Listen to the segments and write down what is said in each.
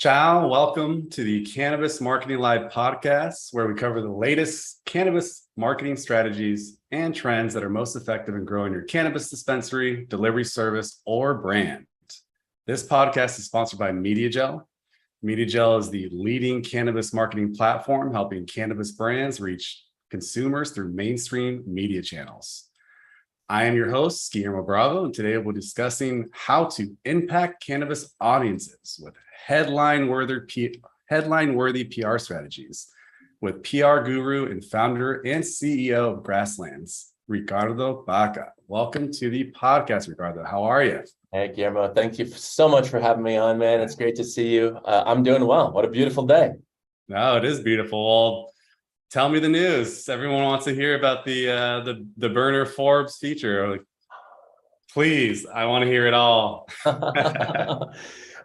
Ciao, welcome to the Cannabis Marketing Live podcast, where we cover the latest cannabis marketing strategies and trends that are most effective in growing your cannabis dispensary, delivery service, or brand. This podcast is sponsored by MediaJel. MediaJel is the leading cannabis marketing platform, helping cannabis brands reach consumers through mainstream media channels. I am your host, Guillermo Bravo, and today we'll be discussing how to impact cannabis audiences with headline-worthy PR strategies with PR guru and founder and CEO of Grasslands, Ricardo Baca. Welcome to the podcast, Ricardo. How are you? Hey, Guillermo. Thank you so much for having me on, man. It's great to see you. I'm doing well. What a beautiful day. No, it is beautiful. Well, tell me the news. Everyone wants to hear about the Burner Forbes feature. Please, I want to hear it all.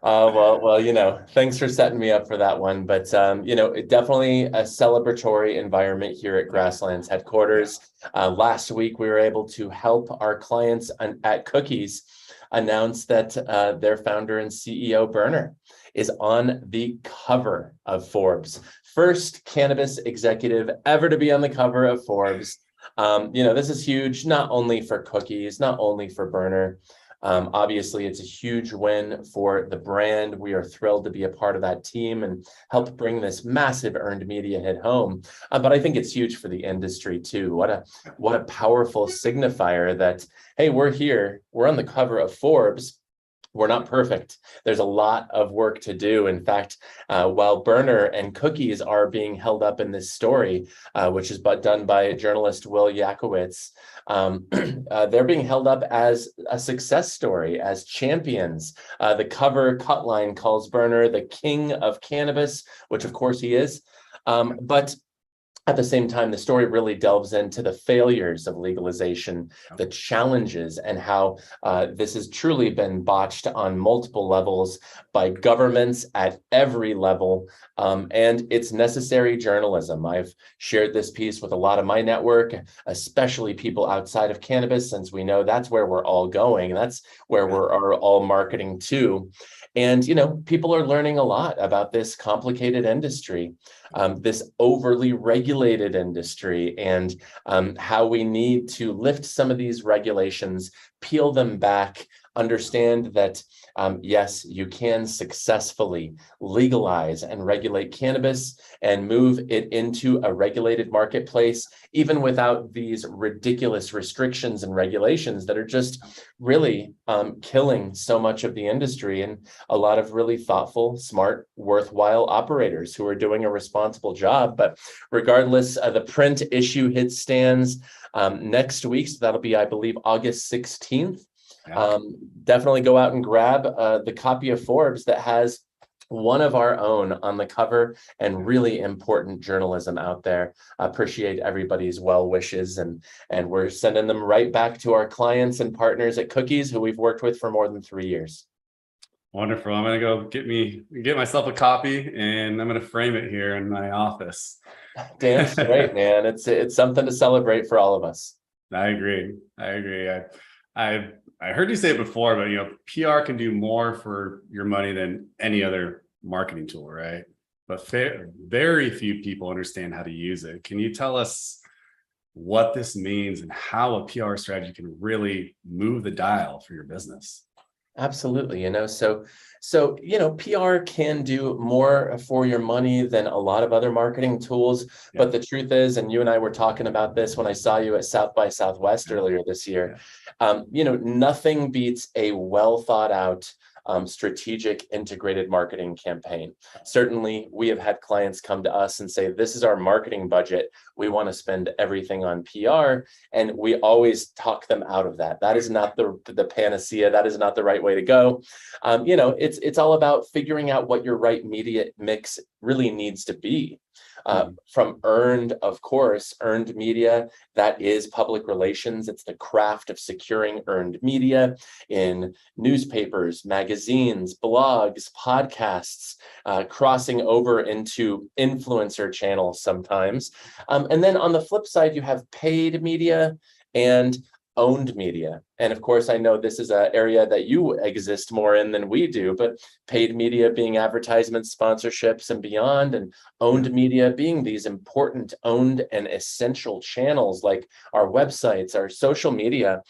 Well, thanks for setting me up for that one. But, definitely a celebratory environment here at Grasslands headquarters. Last week, we were able to help our clients at Cookies announce that their founder and CEO, Burner, is on the cover of Forbes. First cannabis executive ever to be on the cover of Forbes. This is huge, not only for Cookies, not only for Burner. Obviously, it's a huge win for the brand. We are thrilled to be a part of that team and help bring this massive earned media hit home. But I think it's huge for the industry too. What a powerful signifier that, hey, we're here, we're on the cover of Forbes. We're not perfect. There's a lot of work to do. In fact, while Burner and Cookies are being held up in this story, which is done by journalist Will Yakowitz, they're being held up as a success story, as champions. The cover cut line calls Burner the king of cannabis, which of course he is. But at the same time, the story really delves into the failures of legalization, the challenges, and how this has truly been botched on multiple levels by governments at every level. And it's necessary journalism. I've shared this piece with a lot of my network, especially people outside of cannabis, since we know that's where we're all going. That's where we're all marketing to. And, people are learning a lot about this complicated industry, this overly regulated industry, and how we need to lift some of these regulations, peel them back, understand that, yes, you can successfully legalize and regulate cannabis and move it into a regulated marketplace, even without these ridiculous restrictions and regulations that are just really killing so much of the industry and a lot of really thoughtful, smart, worthwhile operators who are doing a responsible job. But regardless, the print issue hit stands next week. So that'll be, I believe, August 16th. Definitely go out and grab the copy of Forbes that has one of our own on the cover and really important journalism out there. I appreciate everybody's well wishes, and we're sending them right back to our clients and partners at Cookies, who we've worked with for more than 3 years. Wonderful. I'm going to go get myself a copy, and I'm going to frame it here in my office. Damn straight, man. It's something to celebrate for all of us. I agree. I heard you say it before, but PR can do more for your money than any other marketing tool, right? But very few people understand how to use it. Can you tell us what this means and how a PR strategy can really move the dial for your business? Absolutely. So PR can do more for your money than a lot of other marketing tools. Yeah. But the truth is, and you and I were talking about this when I saw you at South by Southwest earlier this year, nothing beats a well thought out strategic integrated marketing campaign. Certainly, we have had clients come to us and say, this is our marketing budget. We want to spend everything on PR. And we always talk them out of that. That is not the panacea. That is not the right way to go. It's all about figuring out what your right media mix really needs to be. From earned media, that is public relations. It's the craft of securing earned media in newspapers, magazines, blogs, podcasts, crossing over into influencer channels sometimes. And then on the flip side, you have paid media and owned media. And of course, I know this is an area that you exist more in than we do, but paid media being advertisements, sponsorships, and beyond, and owned media being these important owned and essential channels like our websites, our social media.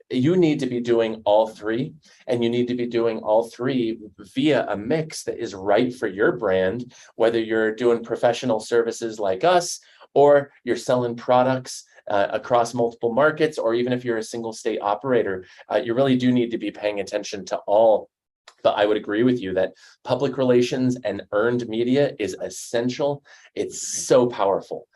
You need to be doing all three, and you need to be doing all three via a mix that is right for your brand, whether you're doing professional services like us, or you're selling products across multiple markets, or even if you're a single state operator, you really do need to be paying attention to all. But I would agree with you that public relations and earned media is essential. It's so powerful,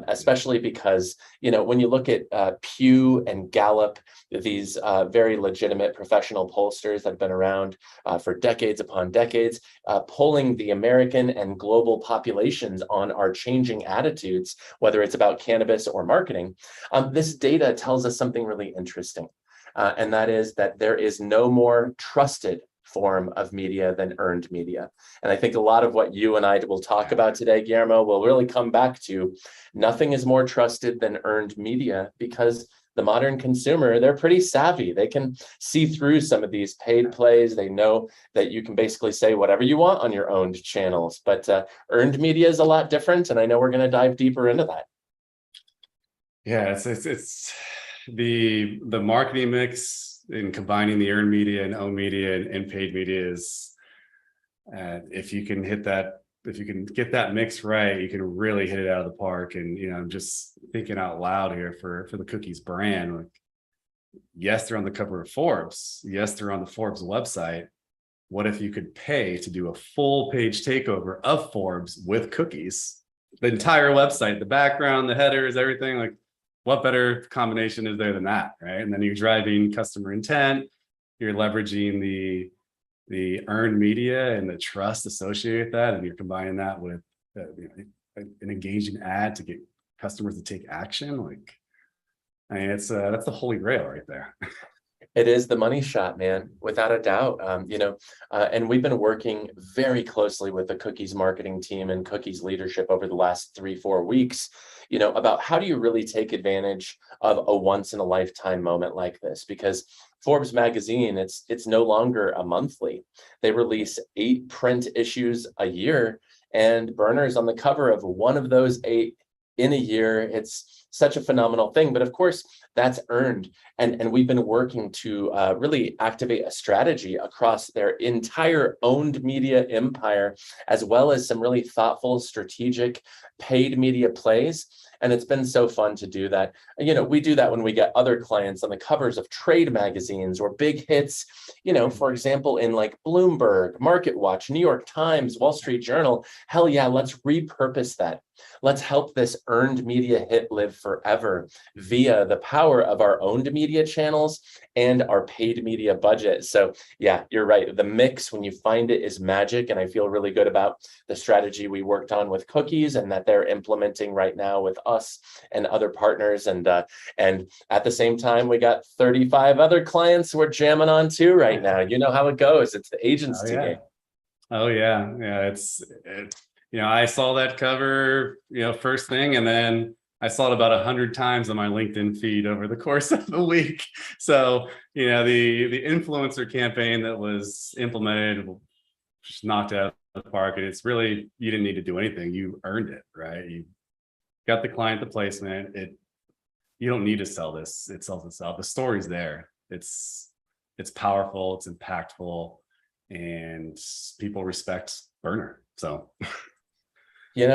especially because, when you look at Pew and Gallup, these very legitimate professional pollsters that have been around for decades upon decades, polling the American and global populations on our changing attitudes, whether it's about cannabis or marketing, this data tells us something really interesting. And that is that there is no more trusted form of media than earned media. And I think a lot of what you and I will talk about today, Guillermo, will really come back to nothing is more trusted than earned media, because the modern consumer, they're pretty savvy. They can see through some of these paid plays. They know that you can basically say whatever you want on your owned channels, but earned media is a lot different. And I know we're going to dive deeper into that. Yeah, it's the marketing mix in combining the earned media and owned media and paid media is, if you can get that mix right, you can really hit it out of the park. And I'm just thinking out loud here for the Cookies brand. Like, yes, they're on the cover of Forbes. Yes, they're on the Forbes website. What if you could pay to do a full page takeover of Forbes with Cookies? The entire website, the background, the headers, everything. Like, what better combination is there than that, right? And then you're driving customer intent, you're leveraging the earned media and the trust associated with that, and you're combining that with an engaging ad to get customers to take action. Like, it's that's the holy grail right there. It is the money shot, man, without a doubt. And we've been working very closely with the Cookies marketing team and Cookies leadership over the last 3-4 weeks, about how do you really take advantage of a once in a lifetime moment like this? Because Forbes magazine, it's no longer a monthly. They release 8 print issues a year, and Burner's on the cover of one of those 8 in a year. It's such a phenomenal thing. But of course, that's earned. And we've been working to really activate a strategy across their entire owned media empire, as well as some really thoughtful, strategic paid media plays. And it's been so fun to do that. We do that when we get other clients on the covers of trade magazines or big hits, for example, in like Bloomberg, Market Watch, New York Times, Wall Street Journal. Hell yeah, let's repurpose that. Let's help this earned media hit live forever via the power of our owned media channels and our paid media budget. So yeah, you're right. The mix, when you find it, is magic. And I feel really good about the strategy we worked on with Cookies and that they're implementing right now with us and other partners. And at the same time, we got 35 other clients we're jamming on too right now. You know how it goes. It's the agency game. Oh yeah. I saw that cover, first thing, and then I saw it about 100 times on my LinkedIn feed over the course of the week. So, the influencer campaign that was implemented just knocked it out of the park. And it's really, you didn't need to do anything. You earned it, right? You got the client, the placement. You don't need to sell this. It sells itself. The story's there. It's powerful. It's impactful, and people respect Burner. So.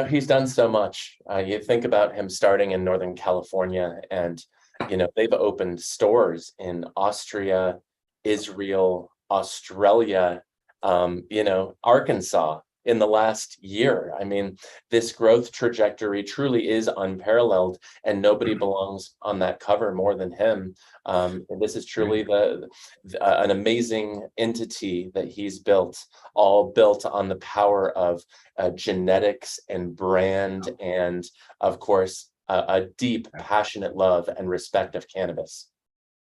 He's done so much. You think about him starting in Northern California, and, they've opened stores in Austria, Israel, Australia, Arkansas in the last year. I mean, this growth trajectory truly is unparalleled, and nobody belongs on that cover more than him. And this is truly an amazing entity that he's built, all built on the power of genetics and brand, and of course, a deep, passionate love and respect of cannabis.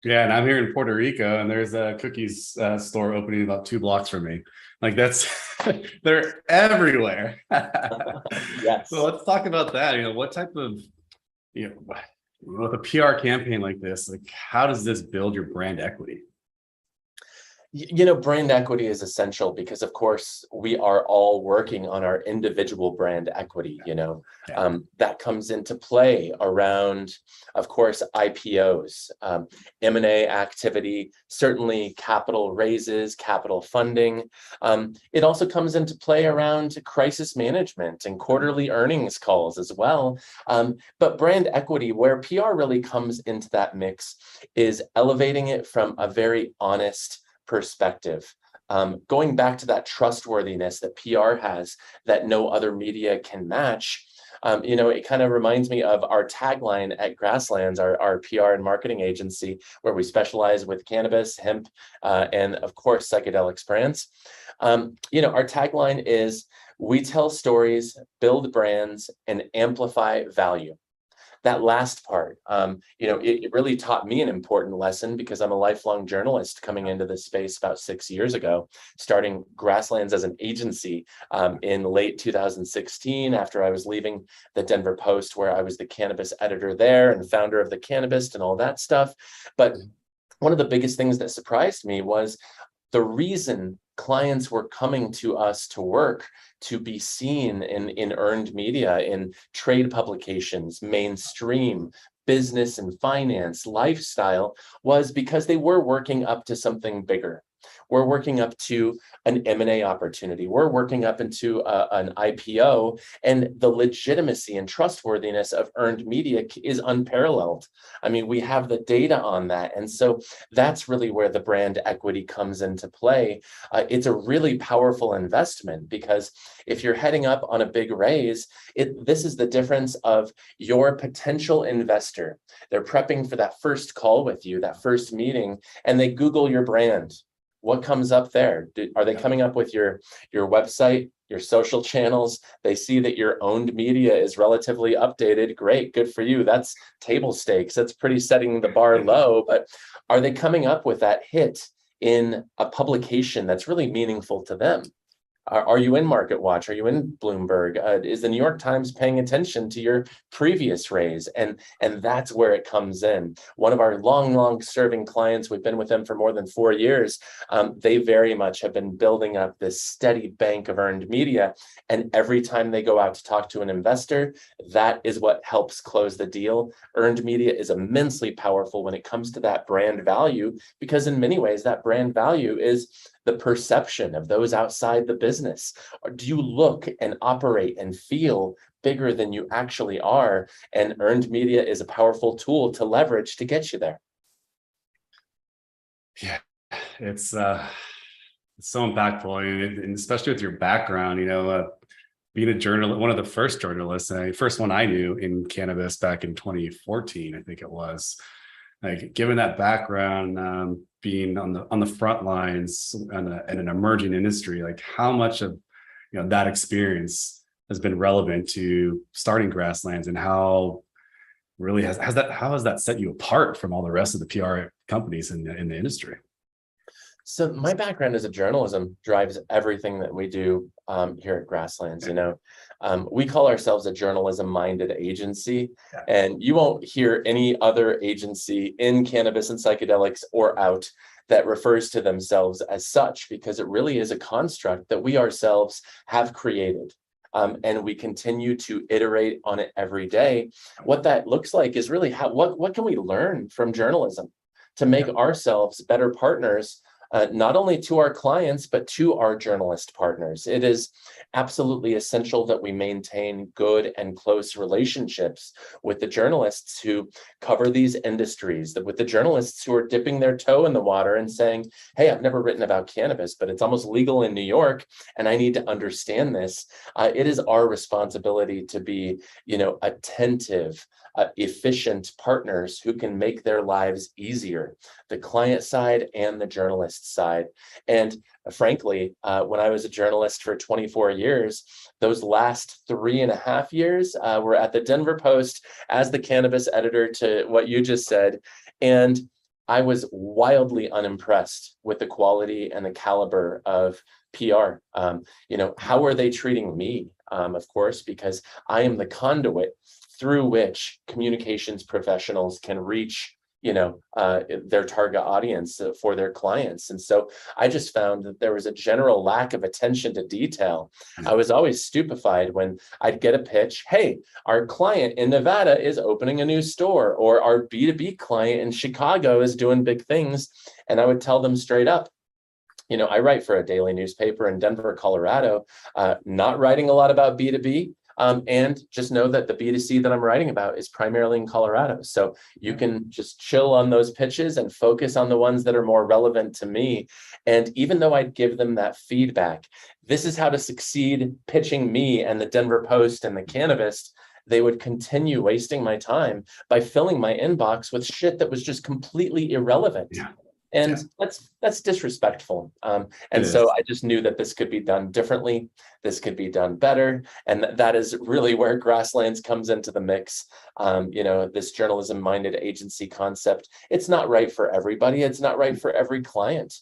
Yeah, and I'm here in Puerto Rico, and there's a Cookies store opening about 2 blocks from me. Like, that's they're everywhere. Yes. So let's talk about that. What type of With a PR campaign like this, like how does this build your brand equity? Brand equity is essential because, of course, we are all working on our individual brand equity. Yeah. That comes into play around, of course, IPOs, M&A activity, certainly capital raises, capital funding. It also comes into play around crisis management and quarterly earnings calls as well. But brand equity, where PR really comes into that mix, is elevating it from a very honest perspective. Going back to that trustworthiness that PR has that no other media can match. It kind of reminds me of our tagline at Grasslands, our PR and marketing agency, where we specialize with cannabis, hemp, and of course, psychedelics brands. Our tagline is, we tell stories, build brands, and amplify value. That last part, it really taught me an important lesson because I'm a lifelong journalist coming into this space about 6 years ago, starting Grasslands as an agency in late 2016 after I was leaving the Denver Post, where I was the cannabis editor there and founder of the Cannabis and all that stuff. But one of the biggest things that surprised me was the reason clients were coming to us to work, to be seen in earned media, in trade publications, mainstream, business and finance, lifestyle, was because they were working up to something bigger. We're working up to an M&A opportunity. We're working up into an IPO, and the legitimacy and trustworthiness of earned media is unparalleled. I mean, we have the data on that. And so that's really where the brand equity comes into play. It's a really powerful investment because if you're heading up on a big raise, this is the difference of your potential investor. They're prepping for that first call with you, that first meeting, and they Google your brand. What comes up there? Are they coming up with your website, your social channels? They see that your owned media is relatively updated. Great, good for you. That's table stakes. That's pretty setting the bar low. But are they coming up with that hit in a publication that's really meaningful to them? Are you in Market Watch? Are you in Bloomberg? Is the New York Times paying attention to your previous raise? And that's where it comes in. One of our long serving clients, we've been with them for more than 4 years. They very much have been building up this steady bank of earned media. And every time they go out to talk to an investor, that is what helps close the deal. Earned media is immensely powerful when it comes to that brand value, because in many ways, that brand value is the perception of those outside the business. Or do you look and operate and feel bigger than you actually are? And earned media is a powerful tool to leverage to get you there. Yeah, it's so impactful, and especially with your background, being a journalist, one of the first journalists, first one I knew in cannabis back in 2014, I think it was. Like, given that background, being on the front lines in an emerging industry, like how much of that experience has been relevant to starting Grasslands, and how really has that set you apart from all the rest of the PR companies in the industry? So my background as a journalism drives everything that we do here at Grasslands. We call ourselves a journalism-minded agency, and you won't hear any other agency in cannabis and psychedelics or out that refers to themselves as such, because it really is a construct that we ourselves have created. And we continue to iterate on it every day. What that looks like is really what can we learn from journalism to make ourselves better partners, not only to our clients, but to our journalist partners. It is absolutely essential that we maintain good and close relationships with the journalists who cover these industries, with the journalists who are dipping their toe in the water and saying, hey, I've never written about cannabis, but it's almost legal in New York, and I need to understand this. It is our responsibility to be, attentive, efficient partners who can make their lives easier, the client side and the journalist side. And frankly, when I was a journalist for 24 years, those last 3.5 years were at the Denver Post as the cannabis editor, to what you just said. And I was wildly unimpressed with the quality and the caliber of PR. How are they treating me? Of course, because I am the conduit through which communications professionals can reach their target audience for their clients. And so I just found that there was a general lack of attention to detail. I was always stupefied when I'd get a pitch, hey, our client in Nevada is opening a new store, or our B2B client in Chicago is doing big things. And I would tell them straight up, I write for a daily newspaper in Denver, Colorado, not writing a lot about B2B. And just know that the B2C that I'm writing about is primarily in Colorado. So you can just chill on those pitches and focus on the ones that are more relevant to me. And even though I'd give them that feedback, this is how to succeed pitching me and the Denver Post and the Cannabis, they would continue wasting my time by filling my inbox with shit that was just completely irrelevant. Yeah. And that's disrespectful. And so I just knew that this could be done differently. This could be done better. And that is really where Grasslands comes into the mix. This journalism-minded agency concept, it's not right for everybody. It's not right for every client.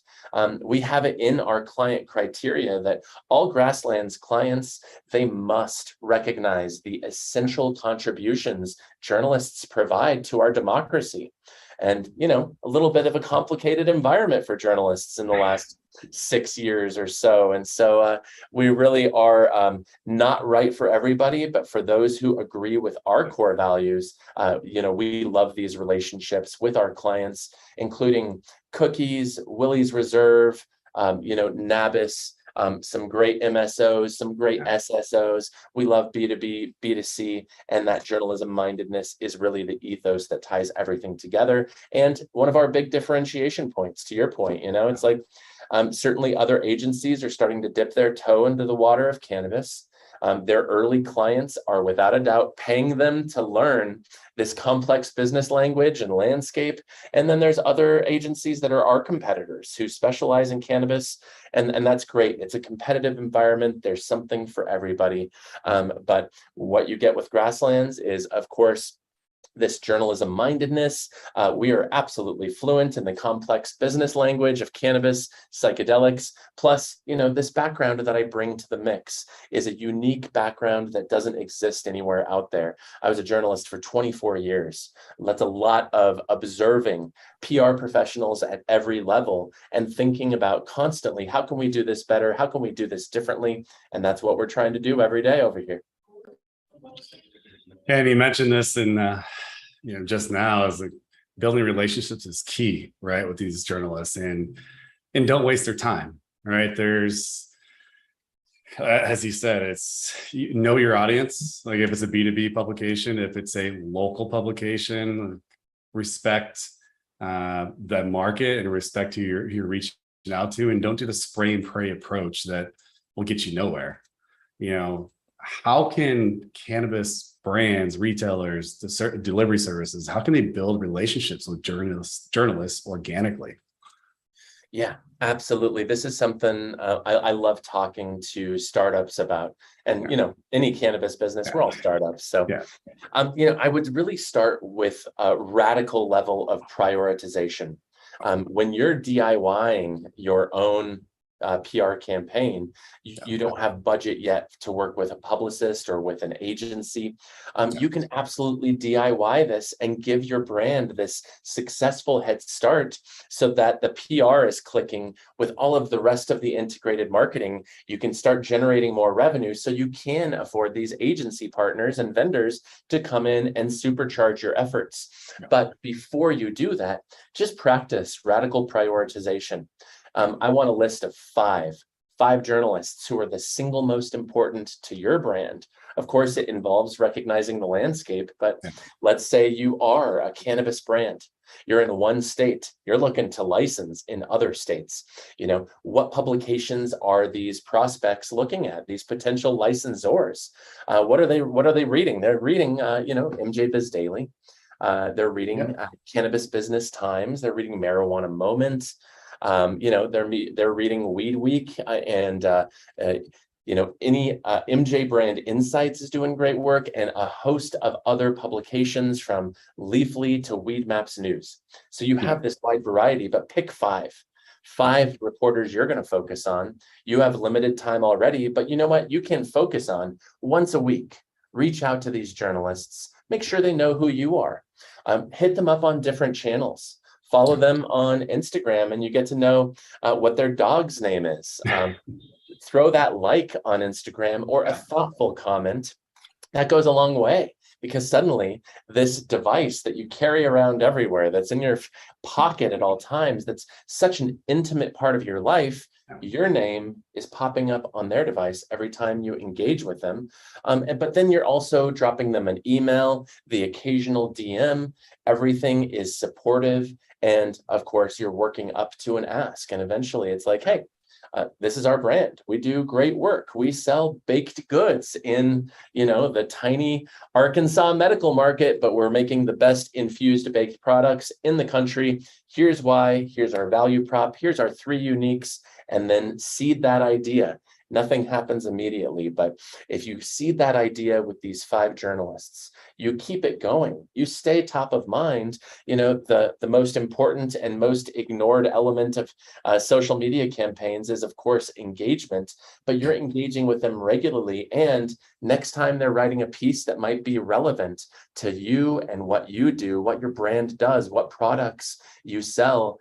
We have it in our client criteria that all Grasslands clients, they must recognize the essential contributions journalists provide to our democracy. And, a little bit of a complicated environment for journalists in the last 6 years or so. And so we really are not right for everybody, but for those who agree with our core values, we love these relationships with our clients, including Cookies, Willie's Reserve, Nabis, some great MSOs, some great SSOs. We love B2B, B2C, and that journalism mindedness is really the ethos that ties everything together. And one of our big differentiation points, to your point, it's like certainly other agencies are starting to dip their toe into the water of cannabis. Their early clients are without a doubt paying them to learn this complex business language and landscape. And then there's other agencies that are our competitors who specialize in cannabis. And that's great. It's a competitive environment. There's something for everybody. But what you get with Grasslands is, of course, this journalism mindedness. We are absolutely fluent in the complex business language of cannabis, psychedelics, plus, this background that I bring to the mix is a unique background that doesn't exist anywhere out there. I was a journalist for 24 years. That's a lot of observing PR professionals at every level and thinking about constantly, how can we do this better? How can we do this differently? And that's what we're trying to do every day over here. And you mentioned this in, just now, is like building relationships is key, right, with these journalists, and don't waste their time, right? There's, as you said, it's know your audience. Like if it's a B2B publication, if it's a local publication, respect that market and respect who you're reaching out to, and don't do the spray and pray approach that will get you nowhere. How can cannabis brands, retailers, delivery services, how can they build relationships with journalists organically? Yeah, absolutely. This is something I love talking to startups about. And, any cannabis business, we're all startups. So, I would really start with a radical level of prioritization. When you're DIYing your own PR campaign, you don't have budget yet to work with a publicist or with an agency. You can absolutely DIY this and give your brand this successful head start so that the PR is clicking with all of the rest of the integrated marketing. You can start generating more revenue so you can afford these agency partners and vendors to come in and supercharge your efforts. But before you do that, just practice radical prioritization. I want a list of five journalists who are the single most important to your brand. Of course, it involves recognizing the landscape, but let's say you are a cannabis brand. You're in one state, you're looking to license in other states. What publications are these prospects looking at, these potential licensors? What are they reading? They're reading, MJ Biz Daily. They're reading Cannabis Business Times. They're reading Marijuana Moment. They're reading Weed Week and any MJ Brand Insights is doing great work, and a host of other publications from Leafly to Weed Maps News. So you have this wide variety, but pick five reporters you're going to focus on. You have limited time already, but you know what? You can focus on once a week. Reach out to these journalists, make sure they know who you are. Hit them up on different channels. Follow them on Instagram and you get to know what their dog's name is. Throw that like on Instagram or a thoughtful comment. That goes a long way, because suddenly this device that you carry around everywhere, that's in your pocket at all times, that's such an intimate part of your life, your name is popping up on their device every time you engage with them. But then you're also dropping them an email, the occasional DM, everything is supportive. And of course, you're working up to an ask. And eventually it's like, hey, this is our brand. We do great work. We sell baked goods in, the tiny Arkansas medical market, but we're making the best infused baked products in the country. Here's why. Here's our value prop. Here's our 3 uniques. And then seed that idea. Nothing happens immediately, but if you seed that idea with these 5 journalists, you keep it going, you stay top of mind. The most important and most ignored element of social media campaigns is, of course, engagement, but you're engaging with them regularly. And next time they're writing a piece that might be relevant to you and what you do, what your brand does, what products you sell,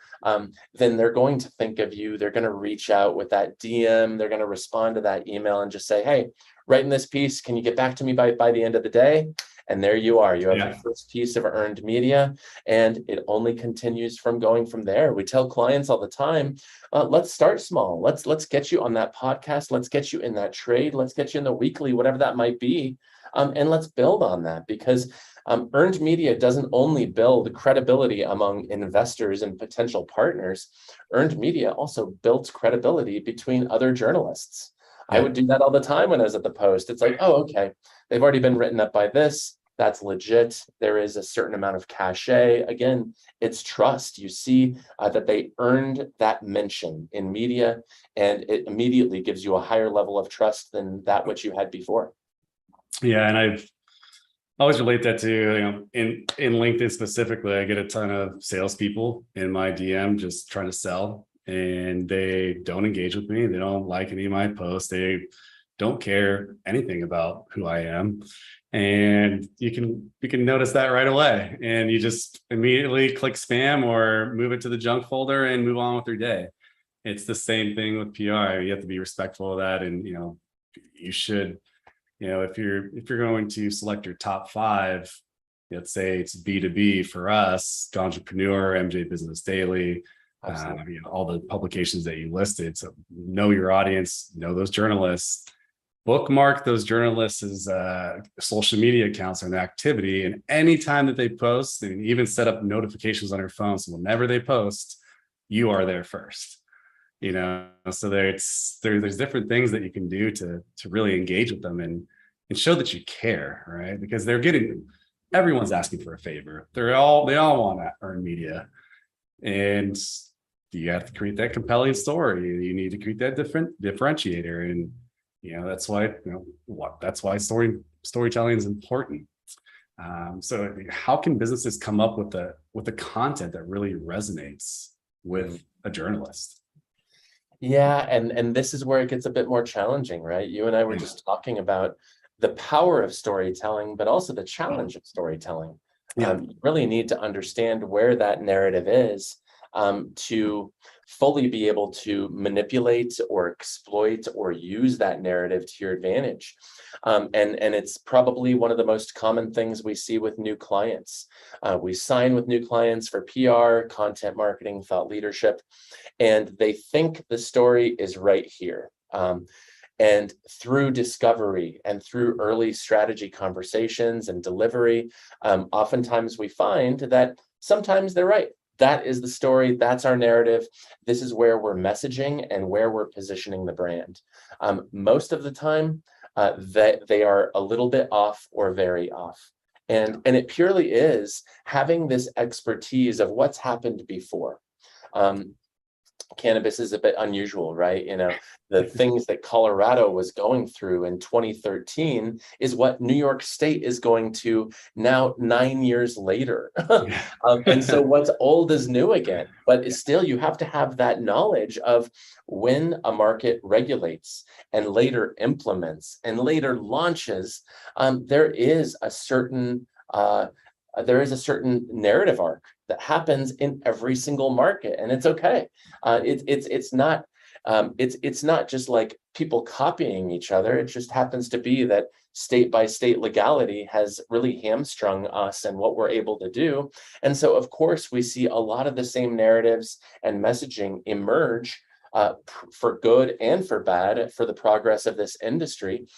then they're going to think of you. They're going to reach out with that DM. They're going to respond to that email and just say, hey, writing this piece, can you get back to me by the end of the day? And there you are. You have your first piece of earned media, and it only continues from there. We tell clients all the time, let's start small. Let's get you on that podcast. Let's get you in that trade. Let's get you in the weekly, whatever that might be. And let's build on that, because earned media doesn't only build credibility among investors and potential partners. Earned media also builds credibility between other journalists. Yeah. I would do that all the time when I was at the Post. It's like, oh, okay, they've already been written up by this. That's legit. There is a certain amount of cachet. Again, it's trust. You see that they earned that mention in media, and it immediately gives you a higher level of trust than that which you had before. Yeah, and I've always relate that to, in LinkedIn specifically, I get a ton of salespeople in my DM just trying to sell, and they don't engage with me. They don't like any of my posts. They don't care anything about who I am. And you can notice that right away. And you just immediately click spam or move it to the junk folder and move on with your day. It's the same thing with PR. You have to be respectful of that. And, you should, if you're going to select your top 5, let's say it's B2B for us, Entrepreneur, MJ Business Daily, all the publications that you listed. So know your audience, know those journalists, bookmark those journalists' social media accounts and activity. And anytime that they post, and even set up notifications on your phone, so whenever they post, you are there first. So there's different things that you can do to really engage with them and show that you care, right? Because everyone's asking for a favor. They all want to earn media, and you have to create that compelling story. You need to create that different differentiator, and that's why storytelling is important. So how can businesses come up with the content that really resonates with a journalist? Yeah, and this is where it gets a bit more challenging, right? You and I were just talking about the power of storytelling, but also the challenge of storytelling. You really need to understand where that narrative is to fully be able to manipulate or exploit or use that narrative to your advantage. And it's probably one of the most common things we see with new clients. We sign with new clients for PR, content marketing, thought leadership, and they think the story is right here. And through discovery and through early strategy conversations and delivery, oftentimes we find that sometimes they're right. That is the story. That's our narrative. This is where we're messaging and where we're positioning the brand. Most of the time, that they are a little bit off or very off. And it purely is having this expertise of what's happened before. Cannabis is a bit unusual, right? The things that Colorado was going through in 2013 is what New York State is going to now 9 years later. And so what's old is new again, but still you have to have that knowledge of when a market regulates and later implements and later launches, there is a certain there is a certain narrative arc that happens in every single market, and it's okay. It's not just like people copying each other. It just happens to be that state by state legality has really hamstrung us and what we're able to do. And so, of course, we see a lot of the same narratives and messaging emerge, for good and for bad, for the progress of this industry,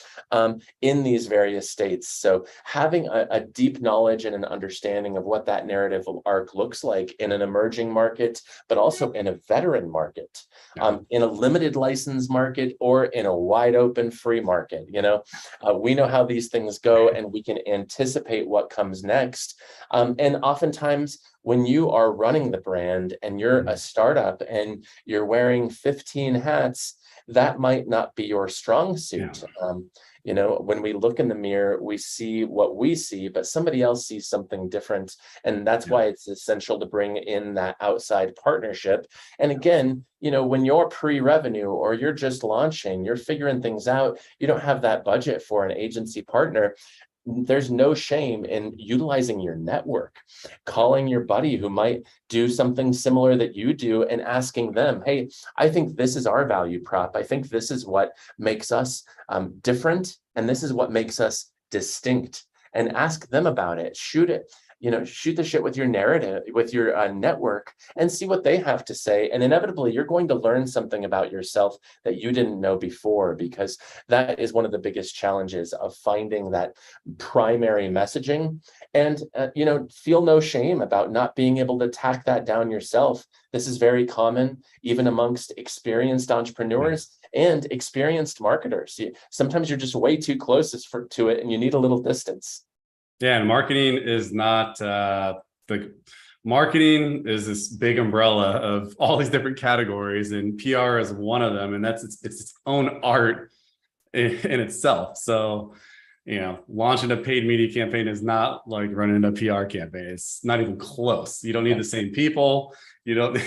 in these various states. So having a deep knowledge and an understanding of what that narrative arc looks like in an emerging market, but also in a veteran market, in a limited license market, or in a wide open free market, we know how these things go, and we can anticipate what comes next. And oftentimes, when you are running the brand and you're a startup and you're wearing 15 hats, that might not be your strong suit. When we look in the mirror, we see what we see, but somebody else sees something different. And that's why it's essential to bring in that outside partnership. And again, when you're pre-revenue or you're just launching, you're figuring things out, you don't have that budget for an agency partner. There's no shame in utilizing your network, calling your buddy who might do something similar that you do and asking them, hey, I think this is our value prop. I think this is what makes us different. And this is what makes us distinct. And ask them about it. Shoot the shit with your narrative, with your network, and see what they have to say. And inevitably, you're going to learn something about yourself that you didn't know before, because that is one of the biggest challenges of finding that primary messaging. And, feel no shame about not being able to tack that down yourself. This is very common, even amongst experienced entrepreneurs and experienced marketers. Sometimes you're just way too close to it, and you need a little distance. Yeah, and marketing is not marketing is this big umbrella of all these different categories, and PR is one of them, and it's its own art in itself. So, launching a paid media campaign is not like running a PR campaign. It's not even close. You don't need the same people. You don't.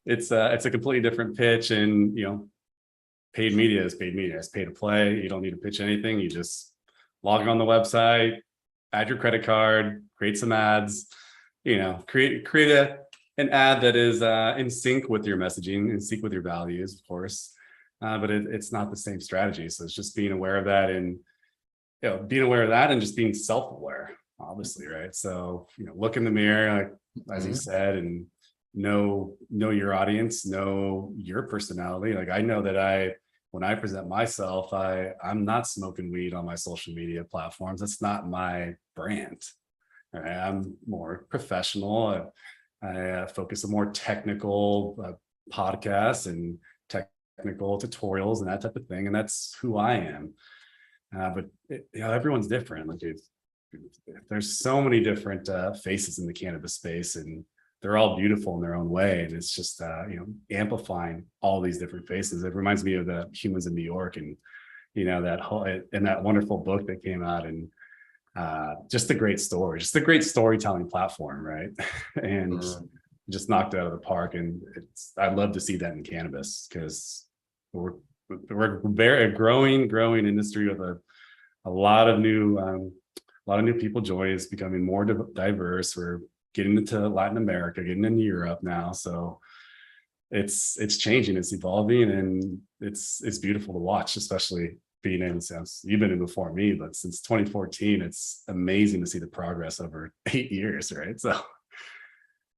It's a completely different pitch, and paid media is paid media. It's pay to play. You don't need to pitch anything. You just log on the website, add your credit card, create some ads, create an ad that is in sync with your messaging, in sync with your values, of course. But it's not the same strategy. So it's just being aware of that, and just being self-aware, obviously, right? So, look in the mirror, like, as you said, and know your audience, know your personality. Like, I know that when I present myself, I'm not smoking weed on my social media platforms. That's not my brand. Right? I'm more professional. I focus on more technical podcasts and technical tutorials and that type of thing. And that's who I am. But everyone's different. Like, there's so many different faces in the cannabis space, and they're all beautiful in their own way. And it's just, amplifying all these different faces. It reminds me of the Humans in New York, and, that wonderful book that came out, and just a great storytelling platform. Right. And just knocked it out of the park. And I'd love to see that in cannabis, because we're a growing industry with a lot of new people joining. It's becoming more diverse. We're getting into Latin America, getting into Europe now. So it's changing, it's evolving, and it's beautiful to watch, especially being in, since you've been in before me, but since 2014, it's amazing to see the progress over 8 years, right? So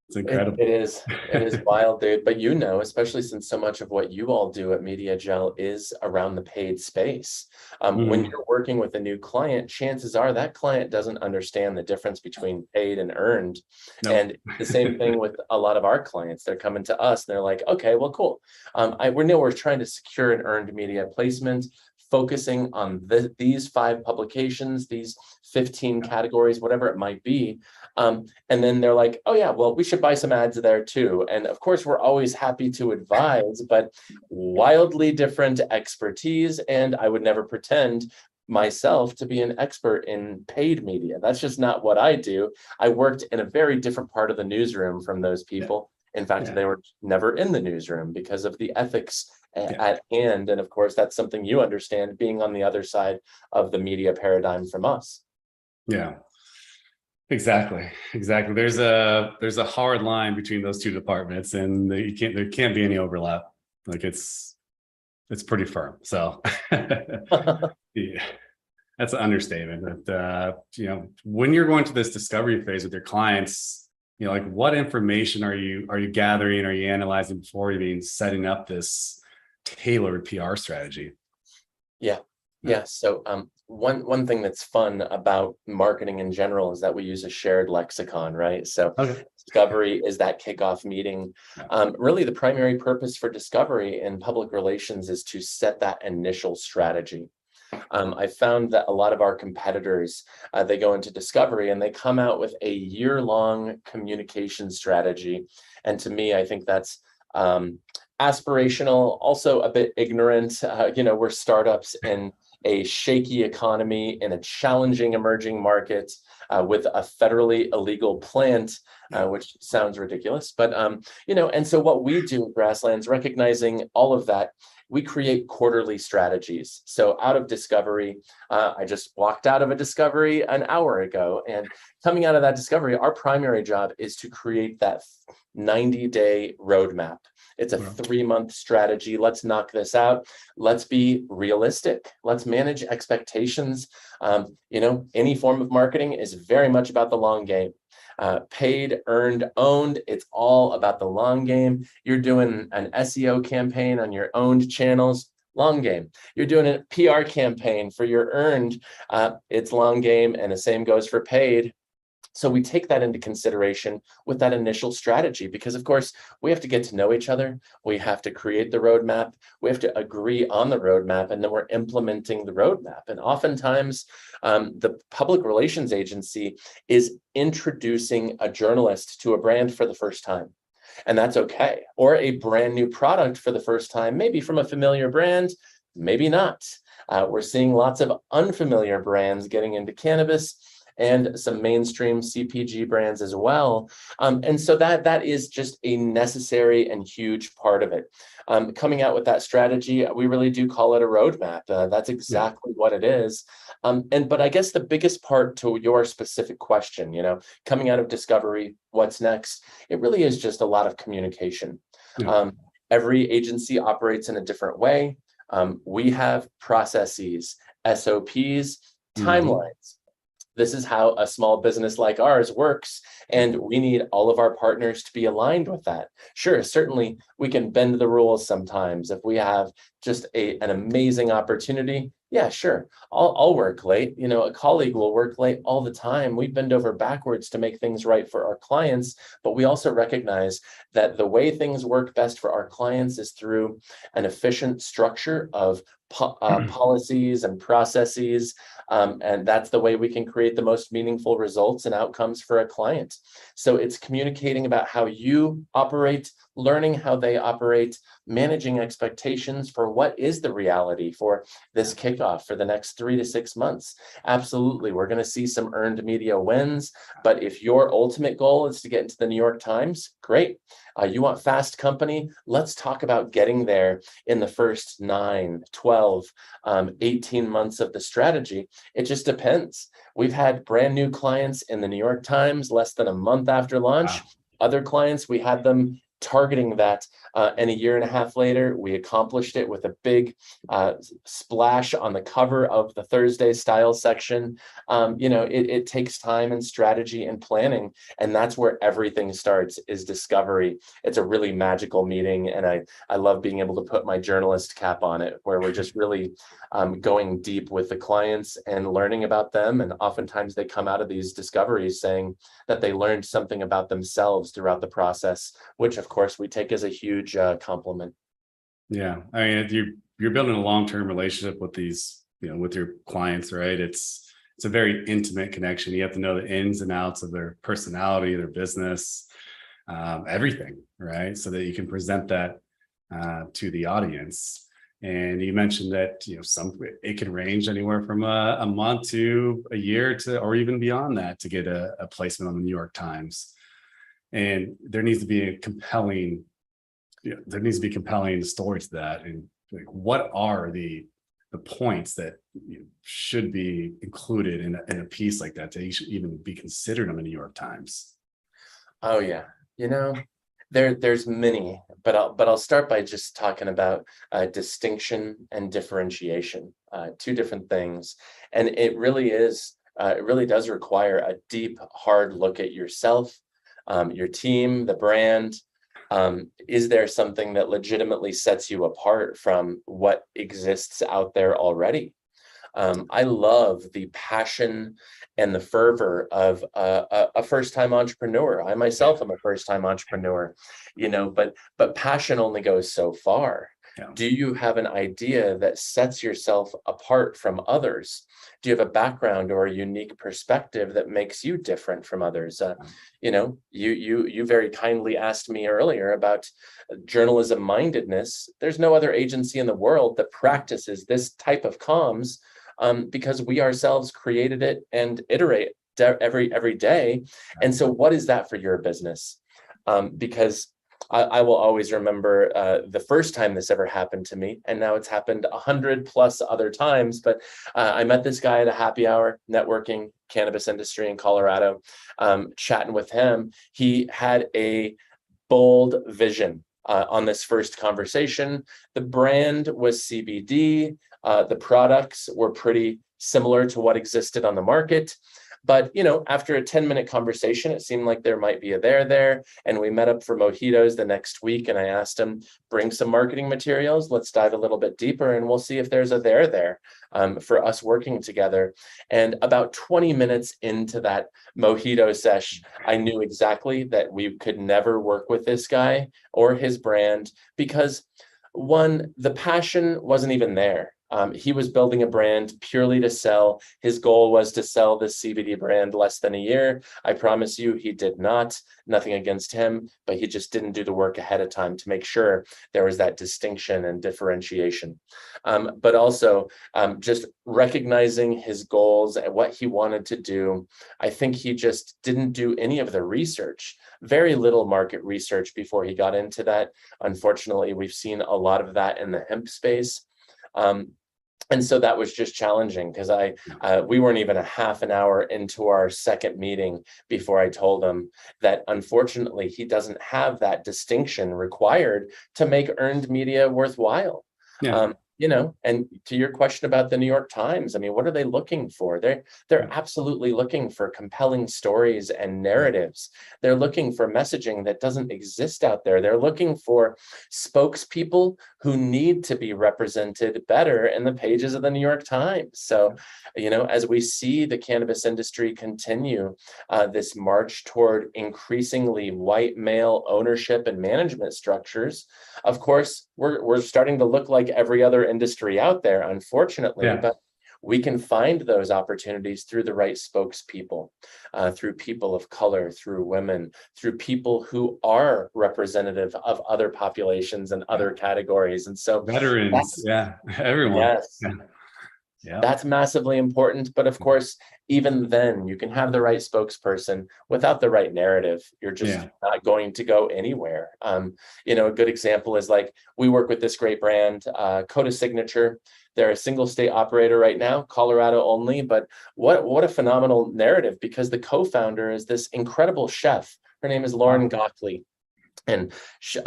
it's incredible. It is wild, dude. But especially since so much of what you all do at MediaJel is around the paid space. When you're working with a new client, chances are that client doesn't understand the difference between paid and earned. Nope. And the same thing with a lot of our clients. They're coming to us and they're like, okay, well, cool. We're trying to secure an earned media placement, focusing on these 5 publications, these 15 categories, whatever it might be. And then they're like, oh yeah, well, we should buy some ads there too. And of course, we're always happy to advise, but wildly different expertise. And I would never pretend myself to be an expert in paid media. That's just not what I do. I worked in a very different part of the newsroom from those people. In fact, they were never in the newsroom because of the ethics at hand. And of course, that's something you understand, being on the other side of the media paradigm from us. Yeah. Exactly. Exactly. There's a hard line between those two departments, and there can't be any overlap. Like it's pretty firm. So yeah, that's an understatement. But when you're going to this discovery phase with your clients, like what information are you gathering, are you analyzing before even setting up this tailored PR strategy? Yeah. Yeah. So one thing that's fun about marketing in general is that we use a shared lexicon, right? So Okay. discovery is that kickoff meeting. Yeah. Really, the primary purpose for discovery in public relations is to set that initial strategy. I found that a lot of our competitors, they go into discovery and they come out with a year-long communication strategy. And to me, I think that's aspirational, also a bit ignorant. We're startups in a shaky economy in a challenging emerging market with a federally illegal plant, which sounds ridiculous. But, and so what we do at Grasslands, recognizing all of that, we create quarterly strategies. So out of discovery, I just walked out of a discovery an hour ago, and coming out of that discovery, our primary job is to create that 90-day roadmap. It's a 3-month strategy. Let's knock this out. Let's be realistic. Let's manage expectations. Any form of marketing is very much about the long game. Paid, earned, owned. It's all about the long game. You're doing an SEO campaign on your owned channels, long game. You're doing a PR campaign for your earned, it's long game, and the same goes for paid. So we take that into consideration with that initial strategy, because of course we have to get to know each other. We have to create the roadmap. We have to agree on the roadmap, and then we're implementing the roadmap. And oftentimes the public relations agency is introducing a journalist to a brand for the first time. And that's okay. Or a brand new product for the first time, maybe from a familiar brand, maybe not. We're seeing lots of unfamiliar brands getting into cannabis, and some mainstream CPG brands as well. And so that is just a necessary and huge part of it. Coming out with that strategy, we really do call it a roadmap. That's exactly what it is. But I guess the biggest part to your specific question, coming out of discovery, what's next? It really is just a lot of communication. Yeah. Every agency operates in a different way. We have processes, SOPs, timelines. This is how a small business like ours works, and we need all of our partners to be aligned with that. Sure, certainly we can bend the rules sometimes. If we have just an amazing opportunity, yeah, sure, I'll work late. A colleague will work late all the time. We bend over backwards to make things right for our clients, but we also recognize that the way things work best for our clients is through an efficient structure of policies and processes. And that's the way we can create the most meaningful results and outcomes for a client. So it's communicating about how you operate, learning how they operate, managing expectations for what is the reality for this kickoff for the next 3 to 6 months. Absolutely, we're going to see some earned media wins, but if your ultimate goal is to get into the New York Times, great. You want fast company? Let's talk about getting there in the first 9, 12, 18 months of the strategy. It just depends. We've had brand new clients in the New York Times less than a month after launch. Wow. Other clients, we had them targeting that, and a year and a half later, we accomplished it with a big splash on the cover of the Thursday Style section. It takes time and strategy and planning, and that's where everything starts, is discovery. It's a really magical meeting, and I love being able to put my journalist cap on it, where we're just really going deep with the clients and learning about them. And oftentimes they come out of these discoveries saying that they learned something about themselves throughout the process, which of course we take as a huge compliment. Yeah, I mean, you're building a long-term relationship with these, with your clients, right? It's a very intimate connection. You have to know the ins and outs of their personality, their business, everything, right? So that you can present that to the audience. And you mentioned that it can range anywhere from a month to a year or even beyond that to get a placement on the New York Times. And there needs to be compelling story to that. And like, what are the points that should be included in a piece like that to even be considered on the New York Times? Oh yeah, there's many, but I'll start by just talking about distinction and differentiation, two different things, and it really does require a deep, hard look at yourself, your team, the brand. Is there something that legitimately sets you apart from what exists out there already? I love the passion and the fervor of a first-time entrepreneur. I myself am a first-time entrepreneur, but passion only goes so far. Yeah. Do you have an idea that sets yourself apart from others? Do you have a background or a unique perspective that makes you different from others? You very kindly asked me earlier about journalism mindedness. There's no other agency in the world that practices this type of comms, because we ourselves created it and iterate every day. And so what is that for your business? Because I will always remember the first time this ever happened to me, and now it's happened 100 plus other times. But I met this guy at a happy hour, networking, cannabis industry in Colorado, chatting with him. He had a bold vision on this first conversation. The brand was CBD. The products were pretty similar to what existed on the market. But, after a 10-minute conversation, it seemed like there might be a there. And we met up for mojitos the next week. And I asked him, bring some marketing materials. Let's dive a little bit deeper and we'll see if there's a there for us working together. And about 20 minutes into that mojito sesh, I knew exactly that we could never work with this guy or his brand because, one, the passion wasn't even there. He was building a brand purely to sell. His goal was to sell this CBD brand less than a year. I promise you, he did not. Nothing against him, but he just didn't do the work ahead of time to make sure there was that distinction and differentiation. But also just recognizing his goals and what he wanted to do. I think he just didn't do any of the research, very little market research before he got into that. Unfortunately, we've seen a lot of that in the hemp space. And so that was just challenging because we weren't even a half an hour into our second meeting before I told him that unfortunately he doesn't have that distinction required to make earned media worthwhile. Yeah. And to your question about the New York Times, I mean, what are they looking for? They're absolutely looking for compelling stories and narratives. They're looking for messaging that doesn't exist out there. They're looking for spokespeople who need to be represented better in the pages of the New York Times. So, as we see the cannabis industry continue this march toward increasingly white male ownership and management structures, of course, we're starting to look like every other industry out there, unfortunately, but we can find those opportunities through the right spokespeople, through people of color, through women, through people who are representative of other populations and other categories. And so veterans, everyone. Yes. Yeah. That's massively important. But of course, even then, you can have the right spokesperson without the right narrative. You're just not going to go anywhere. A good example is like we work with this great brand, Coda Signature. They're a single state operator right now, Colorado only. But what a phenomenal narrative, because the co-founder is this incredible chef. Her name is Lauren Gockley. And she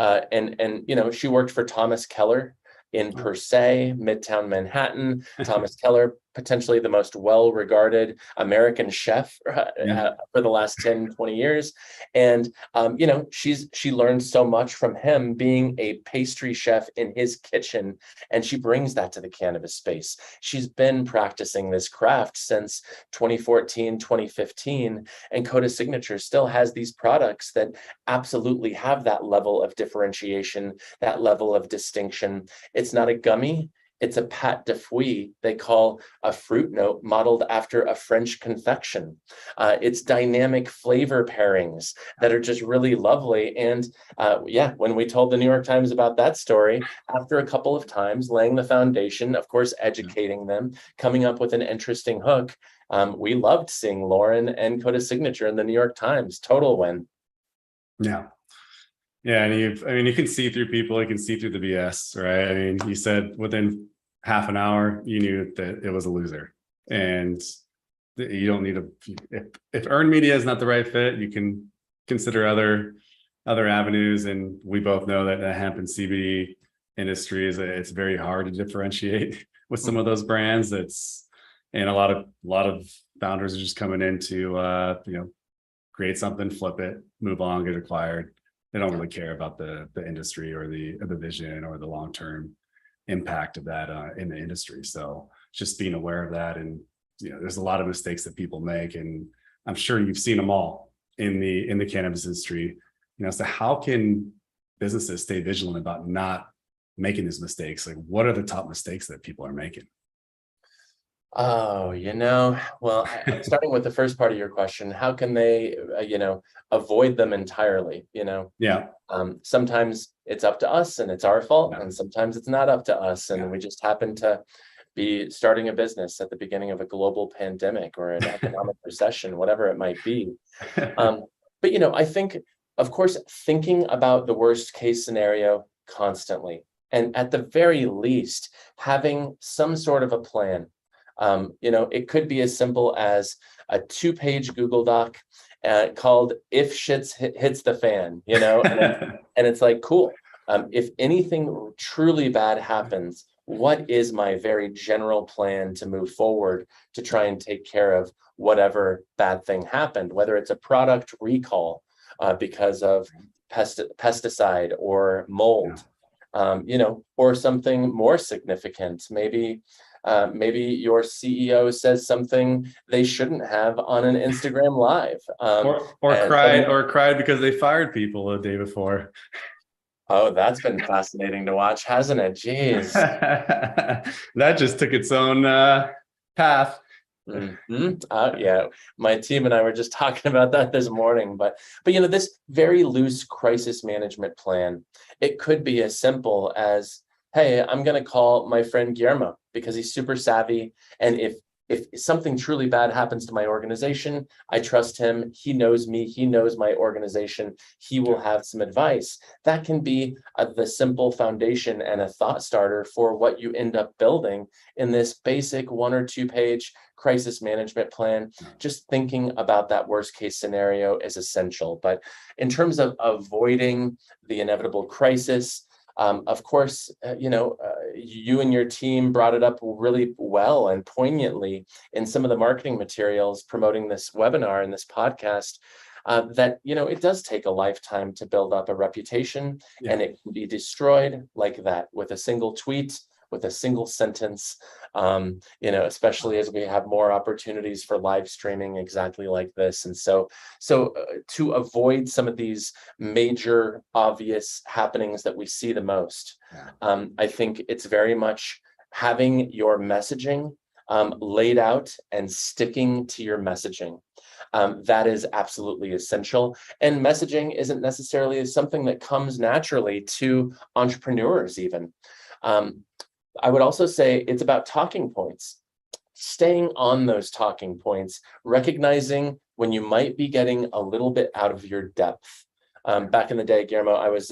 worked for Thomas Keller in Per Se, Midtown Manhattan. Thomas Keller, potentially the most well-regarded American chef for the last 10, 20 years. And, she learned so much from him being a pastry chef in his kitchen, and she brings that to the cannabis space. She's been practicing this craft since 2014, 2015, and Coda Signature still has these products that absolutely have that level of differentiation, that level of distinction. It's not a gummy. It's a pâte de fruits they call a fruit note modeled after a French confection. It's dynamic flavor pairings that are just really lovely. And when we told the New York Times about that story, after a couple of times laying the foundation, of course, educating them, coming up with an interesting hook, we loved seeing Lauren and Coda Signature in the New York Times. Total win. Yeah. Yeah, and you can see through people, you can see through the BS, right? I mean, you said within half an hour, you knew that it was a loser. And you don't need if earned media is not the right fit, you can consider other avenues. And we both know that the hemp and CBD industry it's very hard to differentiate with some of those brands. And a lot of founders are just coming in to create something, flip it, move on, get acquired. They don't really care about the industry or the vision or the long-term impact of that in the industry. So just being aware of that. And there's a lot of mistakes that people make, and I'm sure you've seen them all in the cannabis industry. So how can businesses stay vigilant about not making these mistakes? Like, what are the top mistakes that people are making? Oh, well, starting with the first part of your question, how can they, avoid them entirely? Yeah. Sometimes it's up to us and it's our fault, Yeah. and sometimes it's not up to us, and we just happen to be starting a business at the beginning of a global pandemic or an economic recession, whatever it might be. But I think, of course, thinking about the worst case scenario constantly, and at the very least, having some sort of a plan. It could be as simple as a 2-page Google Doc called "If Shits Hits the Fan," and it's like, cool. If anything truly bad happens, what is my very general plan to move forward to try and take care of whatever bad thing happened, whether it's a product recall because of pesticide or mold, or something more significant. Maybe your CEO says something they shouldn't have on an Instagram live, or cried because they fired people the day before. Oh, that's been fascinating to watch, hasn't it? Jeez. That just took its own path. Yeah, my team and I were just talking about that this morning. But this very loose crisis management plan, it could be as simple as, hey, I'm going to call my friend Guillermo because he's super savvy, and if something truly bad happens to my organization, I trust him. He knows me. He knows my organization. He will have some advice. That can be the simple foundation and a thought starter for what you end up building in this basic 1 or 2 page crisis management plan. Just thinking about that worst case scenario is essential. But in terms of avoiding the inevitable crisis, of course, you and your team brought it up really well and poignantly in some of the marketing materials promoting this webinar and this podcast, that, it does take a lifetime to build up a reputation, and it can be destroyed like that with a single tweet, with a single sentence, especially as we have more opportunities for live streaming exactly like this. And so to avoid some of these major obvious happenings that we see the most, I think it's very much having your messaging laid out and sticking to your messaging. That is absolutely essential. And messaging isn't necessarily something that comes naturally to entrepreneurs even. I would also say it's about talking points, staying on those talking points, recognizing when you might be getting a little bit out of your depth. Back in the day, Guillermo, I was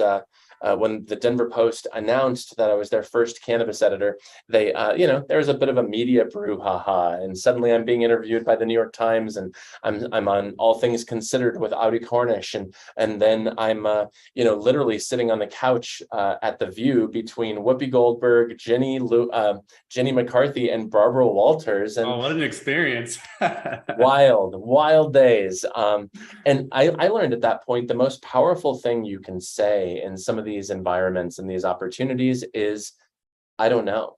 when the Denver Post announced that I was their first cannabis editor, they, there was a bit of a media brouhaha, and suddenly I'm being interviewed by the New York Times, and I'm on All Things Considered with Audi Cornish, and then I'm, literally sitting on the couch at The View between Whoopi Goldberg, Jenny McCarthy, and Barbara Walters. And what an experience! wild days. And I learned at that point the most powerful thing you can say in some of these environments and these opportunities is, I don't know.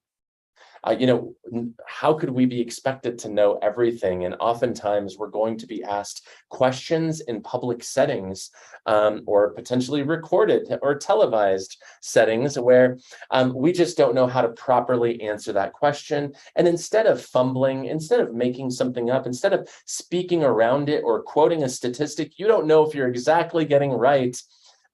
How could we be expected to know everything? And oftentimes we're going to be asked questions in public settings, or potentially recorded or televised settings where we just don't know how to properly answer that question. And instead of fumbling, instead of making something up, instead of speaking around it or quoting a statistic you don't know if you're exactly getting right,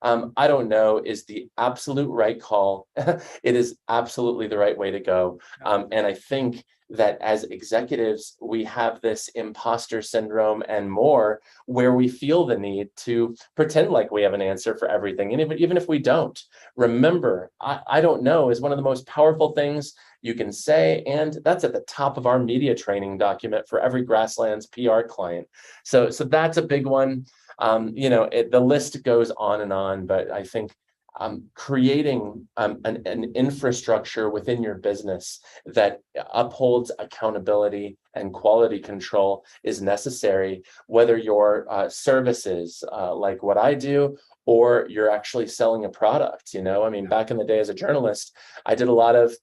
I don't know, is the absolute right call. It is absolutely the right way to go. And I think that as executives, we have this imposter syndrome and more, where we feel the need to pretend like we have an answer for everything. And even if we don't, remember, I don't know is one of the most powerful things you can say. And that's at the top of our media training document for every Grasslands PR client. So that's a big one. The list goes on, but I think creating an infrastructure within your business that upholds accountability and quality control is necessary, whether your services like what I do, or you're actually selling a product. I mean, back in the day as a journalist, I did a lot of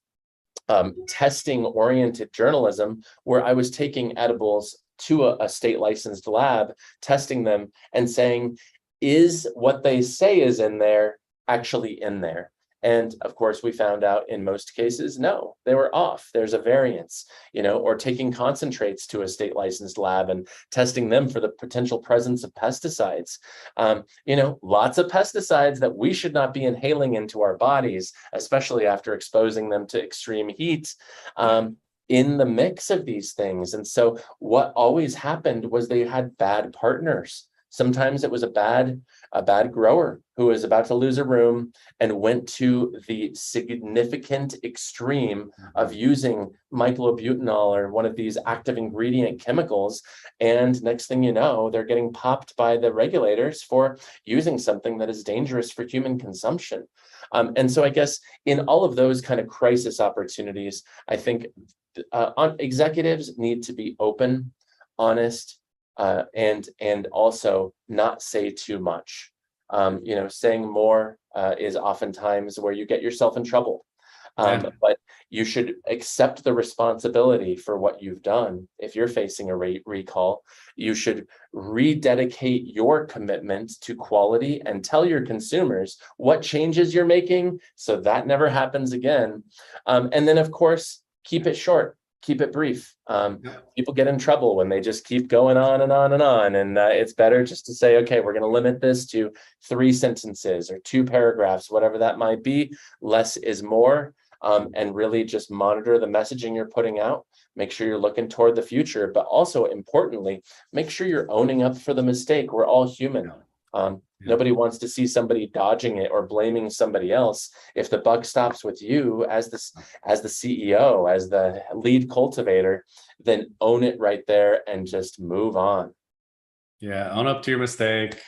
testing oriented journalism, where I was taking edibles to a state licensed lab, testing them and saying, is what they say is in there actually in there? And of course, we found out in most cases, no, they were off. There's a variance, or taking concentrates to a state licensed lab and testing them for the potential presence of pesticides. Lots of pesticides that we should not be inhaling into our bodies, especially after exposing them to extreme heat. In the mix of these things. And so what always happened was they had bad partners. Sometimes it was a bad grower who was about to lose a room and went to the significant extreme of using myclobutanol or one of these active ingredient chemicals. And next thing you know, they're getting popped by the regulators for using something that is dangerous for human consumption. And so I guess in all of those kind of crisis opportunities, I think executives need to be open, honest, and also not say too much. Saying more is oftentimes where you get yourself in trouble. But you should accept the responsibility for what you've done. If you're facing a recall, you should rededicate your commitment to quality and tell your consumers what changes you're making so that never happens again. And then, of course, keep it short. Keep it brief. People get in trouble when they just keep going on and on and on. And it's better just to say, okay, we're going to limit this to 3 sentences or 2 paragraphs, whatever that might be. Less is more. And really just monitor the messaging you're putting out. Make sure you're looking toward the future, but also importantly, make sure you're owning up for the mistake. We're all human. Nobody wants to see somebody dodging it or blaming somebody else. If the buck stops with you as the CEO, as the lead cultivator, then own it right there and just move on. Yeah, own up to your mistake.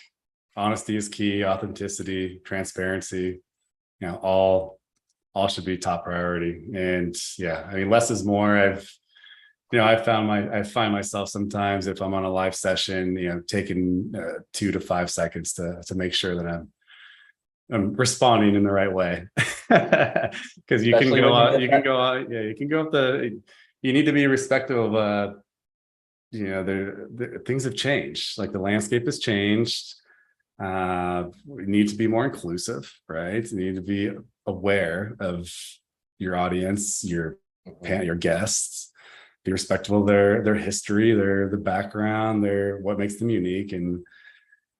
Honesty is key. Authenticity, transparency, all should be top priority. And yeah, I mean, less is more. I find myself sometimes, if I'm on a live session, taking 2 to 5 seconds to make sure that I'm responding in the right way. Because you can go out, you need to be respectful of things have changed. Like the landscape has changed. We need to be more inclusive, right? You need to be aware of your audience, your guests. Be respectful of their history, their background, what makes them unique, and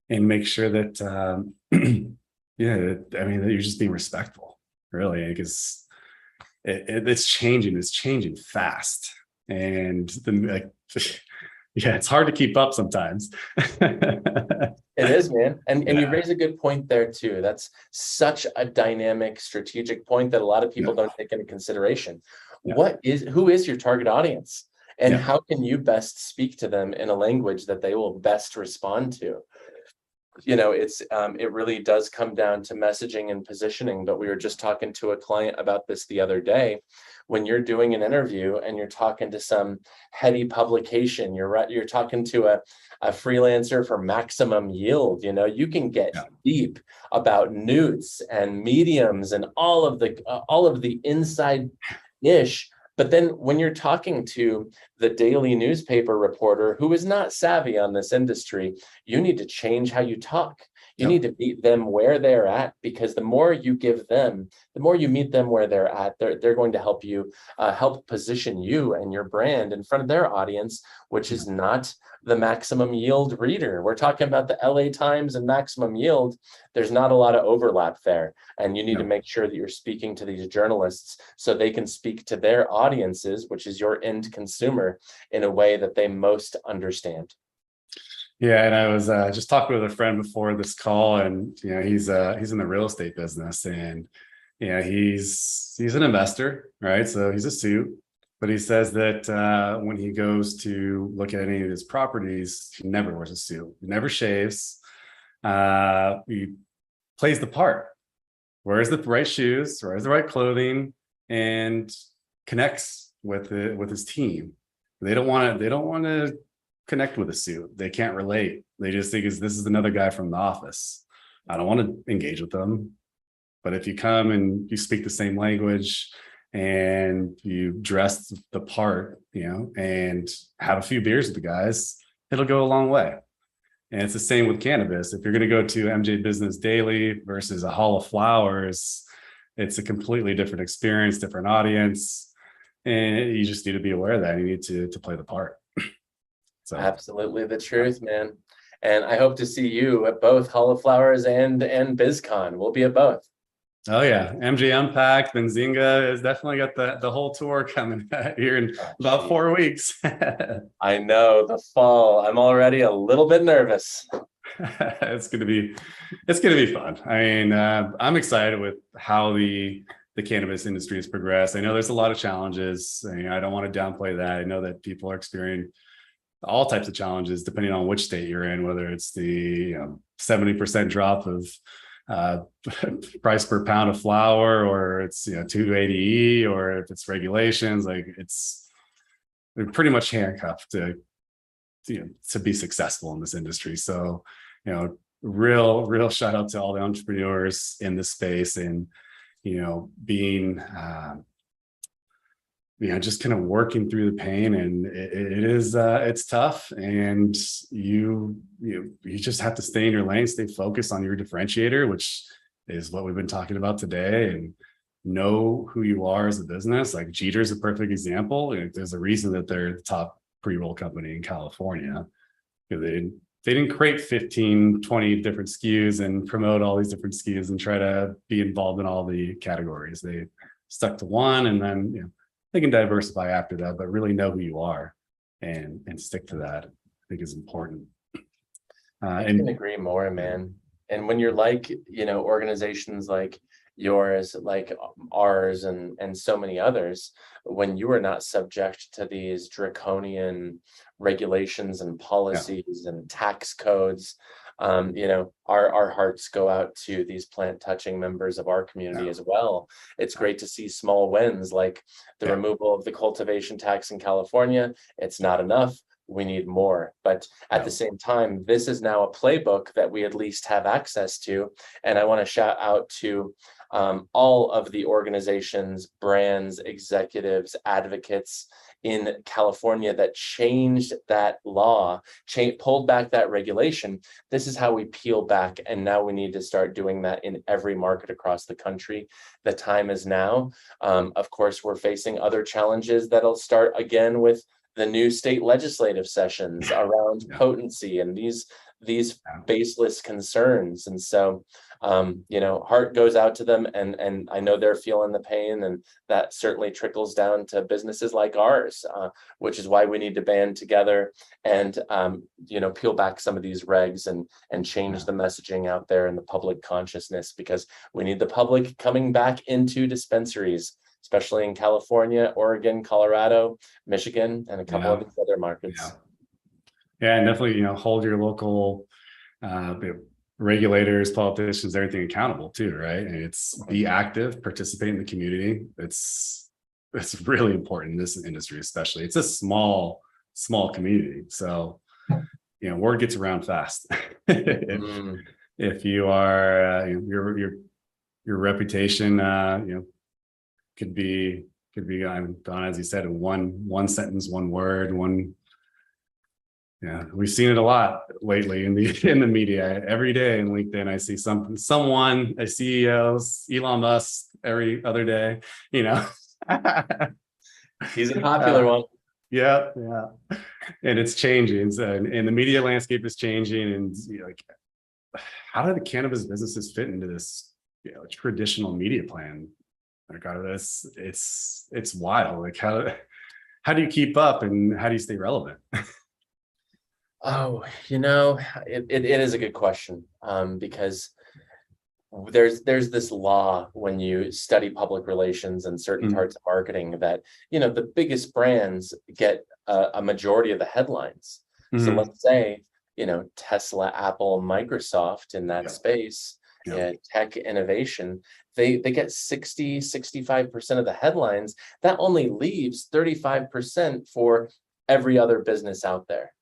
make sure that that you're just being respectful, really, because it's changing fast, and it's hard to keep up sometimes. It is, man. And you raise a good point there too. That's such a dynamic, strategic point that a lot of people don't take into consideration. Who is your target audience, and how can you best speak to them in a language that they will best respond to? It really does come down to messaging and positioning. But we were just talking to a client about this the other day. When you're doing an interview and you're talking to some heady publication, you're talking to a freelancer for maximum yield, you can get deep about newts and mediums and all of the inside ish But then when you're talking to the daily newspaper reporter who is not savvy on this industry, you need to change how you talk. You need to meet them where they're at, because the more you give them, the more you meet them where they're at, they're going to help you help position you and your brand in front of their audience, which is not the maximum yield reader. We're talking about the LA Times and maximum yield. There's not a lot of overlap there. And you need to make sure that you're speaking to these journalists so they can speak to their audiences, which is your end consumer, in a way that they most understand. Yeah, and I was just talking with a friend before this call, and he's in the real estate business, and he's an investor, right? So he's a suit, but he says that when he goes to look at any of his properties, he never wears a suit, he never shaves, he plays the part, wears the right shoes, wears the right clothing, and connects with his team. They don't want to connect with a suit. They can't relate. They just think this is another guy from the office. I don't want to engage with them. But if you come and you speak the same language and you dress the part, and have a few beers with the guys, it'll go a long way. And it's the same with cannabis. If you're going to go to MJ Business Daily versus a Hall of Flowers, it's a completely different experience, different audience. And you just need to be aware of that. You need to play the part. So. Absolutely the truth, man. And I hope to see you at both Hall of Flowers and BizCon. We'll be at both. Oh yeah, MJ Unpacked, Benzinga has definitely got the whole tour coming here in about 4 weeks. I know, the fall. I'm already a little bit nervous. It's gonna be fun. I mean, I'm excited with how the cannabis industry has progressed. I know there's a lot of challenges. I don't want to downplay that. I know that people are experiencing all types of challenges depending on which state you're in, whether it's the 70% drop of price per pound of flour, or it's 280E, or if it's regulations. Like they're pretty much handcuffed to be successful in this industry. So real shout out to all the entrepreneurs in this space, and being just kind of working through the pain. And it's tough, and you just have to stay in your lane, stay focused on your differentiator, which is what we've been talking about today, and know who you are as a business. Like Jeter's a perfect example. There's a reason that they're the top pre-roll company in California. They didn't create 15, 20 different SKUs and promote all these different SKUs and try to be involved in all the categories. They stuck to one, and then they can diversify after that, but really know who you are and stick to that, I think, is important. I can agree more, man. And when you're like, organizations like yours, like ours, and so many others, when you are not subject to these draconian regulations and policies and tax codes, our hearts go out to these plant touching members of our community as well. It's great to see small wins like the removal of the cultivation tax in California. It's not enough. We need more. But at the same time, this is now a playbook that we at least have access to. And I want to shout out to all of the organizations, brands, executives, advocates in California that changed that law, pulled back that regulation. This is how we peel back. And now we need to start doing that in every market across the country. The time is now. Of course, we're facing other challenges that'll start again with the new state legislative sessions around potency and these baseless concerns. And so, heart goes out to them, and I know they're feeling the pain, and that certainly trickles down to businesses like ours, which is why we need to band together and, peel back some of these regs and change the messaging out there in the public consciousness, because we need the public coming back into dispensaries, especially in California, Oregon, Colorado, Michigan, and a couple of these other markets. Yeah, and definitely, hold your local regulators, politicians, everything accountable too, right? And it's be active, participate in the community. It's really important in this industry, especially. It's a small community, so word gets around fast. If you are your reputation, could be could be gone, as you said, in one sentence, one word, one. Yeah, we've seen it a lot lately in the media. Every day in LinkedIn, I see someone, a CEO, Elon Musk every other day, you know. He's a popular one. Yeah, yeah. And it's changing. And the media landscape is changing. And like, how do the cannabis businesses fit into this, traditional media plan? Like, it's wild. Like, how do you keep up and how do you stay relevant? Oh, it is a good question, because there's this law when you study public relations and certain Mhm. parts of marketing that, the biggest brands get a majority of the headlines. So Mhm. let's say, Tesla, Apple, Microsoft in that Yeah, space, yeah, tech innovation, they get 65% of the headlines. That only leaves 35% for every other business out there.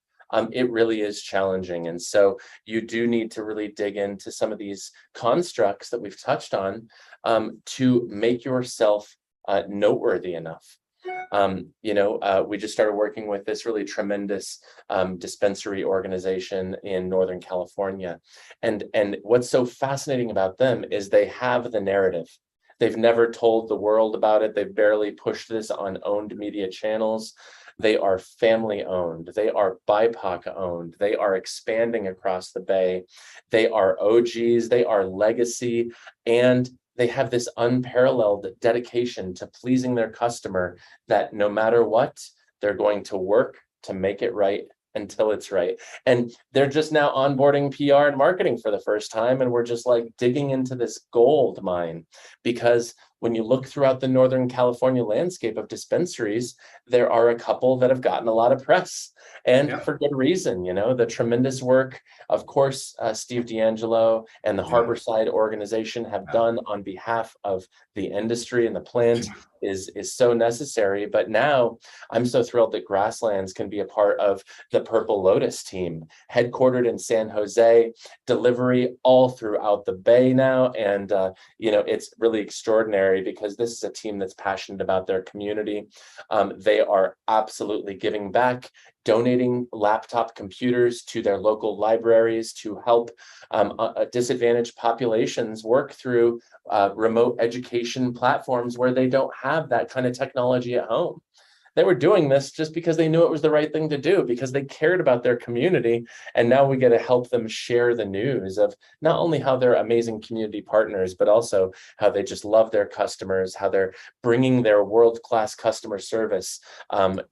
It really is challenging. And so you do need to really dig into some of these constructs that we've touched on, to make yourself noteworthy enough. We just started working with this really tremendous dispensary organization in Northern California. And what's so fascinating about them is they have the narrative. They've never told the world about it. They've barely pushed this on owned media channels. They are family owned. They are BIPOC owned. They are expanding across the Bay. They are OGs. They are legacy. And they have this unparalleled dedication to pleasing their customer that no matter what, they're going to work to make it right until it's right. And they're just now onboarding PR and marketing for the first time. And we're just like digging into this gold mine, because when you look throughout the Northern California landscape of dispensaries, there are a couple that have gotten a lot of press, and yeah, for good reason. The tremendous work, of course, Steve D'Angelo and the yeah, Harborside organization have yeah. done on behalf of the industry and the plant is so necessary. But now I'm so thrilled that Grasslands can be a part of the Purple Lotus team, headquartered in San Jose, delivery all throughout the Bay now. And, it's really extraordinary because this is a team that's passionate about their community. They are absolutely giving back, donating laptop computers to their local libraries to help disadvantaged populations work through remote education platforms where they don't have that kind of technology at home. They were doing this just because they knew it was the right thing to do, because they cared about their community. And now we get to help them share the news of not only how they're amazing community partners, but also how they just love their customers, how they're bringing their world-class customer service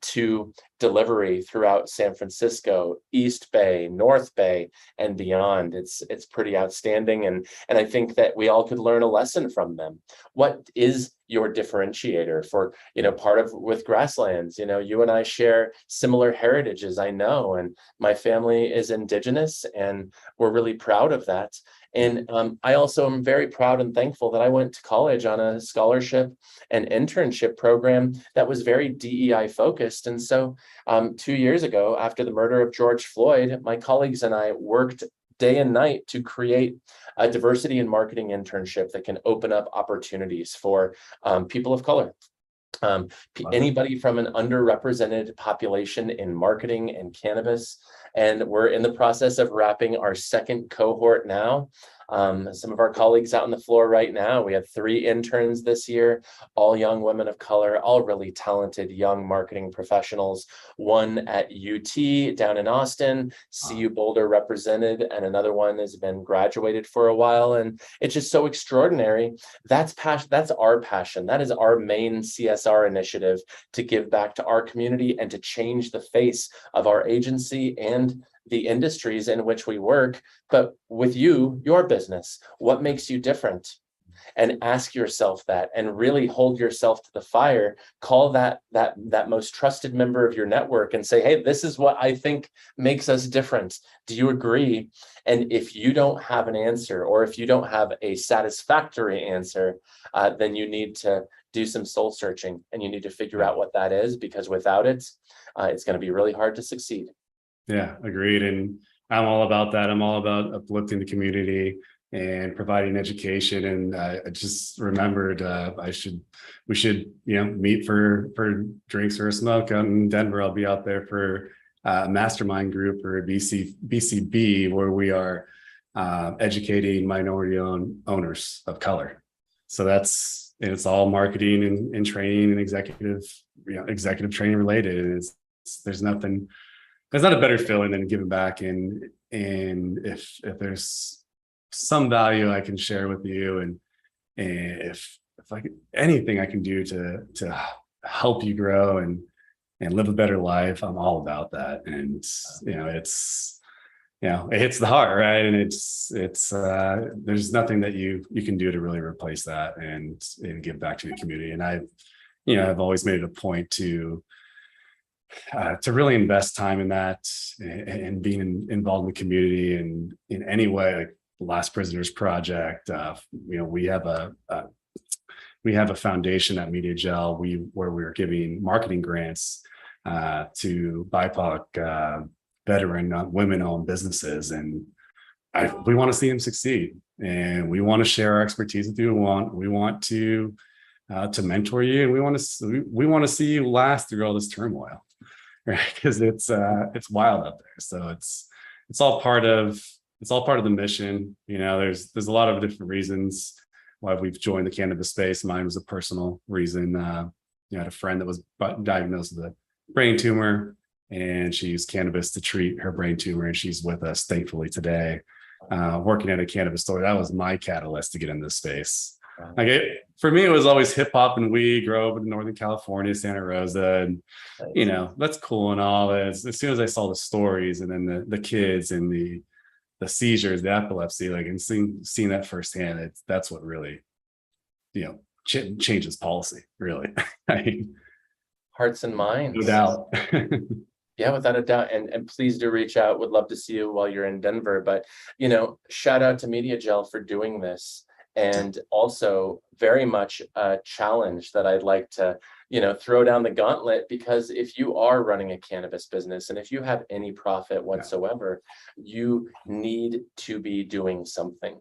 to delivery throughout San Francisco, East Bay, North Bay, and beyond. It's pretty outstanding. And I think that we all could learn a lesson from them. What is your differentiator for, part of with Grasslands? You and I share similar heritages, I know, and my family is indigenous, and we're really proud of that. And I also am very proud and thankful that I went to college on a scholarship and internship program that was very DEI focused. And so 2 years ago, after the murder of George Floyd, my colleagues and I worked day and night to create a diversity and marketing internship that can open up opportunities for people of color. Love it. Anybody from an underrepresented population in marketing and cannabis. And we're in the process of wrapping our second cohort now. Some of our colleagues out on the floor right now, we had 3 interns this year, all young women of color, all really talented young marketing professionals. One at UT down in Austin, CU Boulder represented, and another one has been graduated for a while. And it's just so extraordinary. That's passion. That's our passion. That is our main CSR initiative, to give back to our community and to change the face of our agency and the industries in which we work. But with your business, what makes you different? And ask yourself that, and really hold yourself to the fire. Call that most trusted member of your network and say, hey, this is what I think makes us different. Do you agree? And if you don't have an answer, or if you don't have a satisfactory answer, then you need to do some soul searching, and you need to figure Yeah. out what that is, because without it, it's going to be really hard to succeed. Yeah, agreed. And I'm all about that. I'm all about uplifting the community. and providing education. And I just remembered we should meet for drinks or a smoke out in Denver. I'll be out there for a mastermind group or a BCB where we are educating minority owners of color. So it's all marketing and training and executive training related. And there's not a better feeling than giving back. And if there's some value I can share with you, and if anything I can do to help you grow and live a better life, I'm all about that. And it hits the heart, right? And it's there's nothing that you can do to really replace that and give back to the community. And I've always made it a point to really invest time in that and being involved in the community and in any way, like the Last Prisoners Project. We have a foundation at MediaJel where we're giving marketing grants to BIPOC veteran women-owned businesses, and we want to see them succeed, and we want to share our expertise with you. We want to mentor you, and we want to see you last through all this turmoil, right? Because it's wild out there. So it's all part of the mission. There's a lot of different reasons why we've joined the cannabis space. Mine was a personal reason. I had a friend that was diagnosed with a brain tumor, and she used cannabis to treat her brain tumor, and she's with us thankfully today, working at a cannabis store. That was my catalyst to get in this space. For me, it was always hip hop and weed. Grow up in Northern California, Santa Rosa, and that's cool and all. As soon as I saw the stories and then the kids and the seizures, the epilepsy, and seeing that firsthand, that's what really changes policy, really. Hearts and minds, no doubt. Yeah, without a doubt. And please do reach out. Would love to see you while you're in Denver. But, shout out to MediaJel for doing this. And also very much a challenge that I'd like to, throw down the gauntlet, because if you are running a cannabis business and if you have any profit whatsoever, you need to be doing something.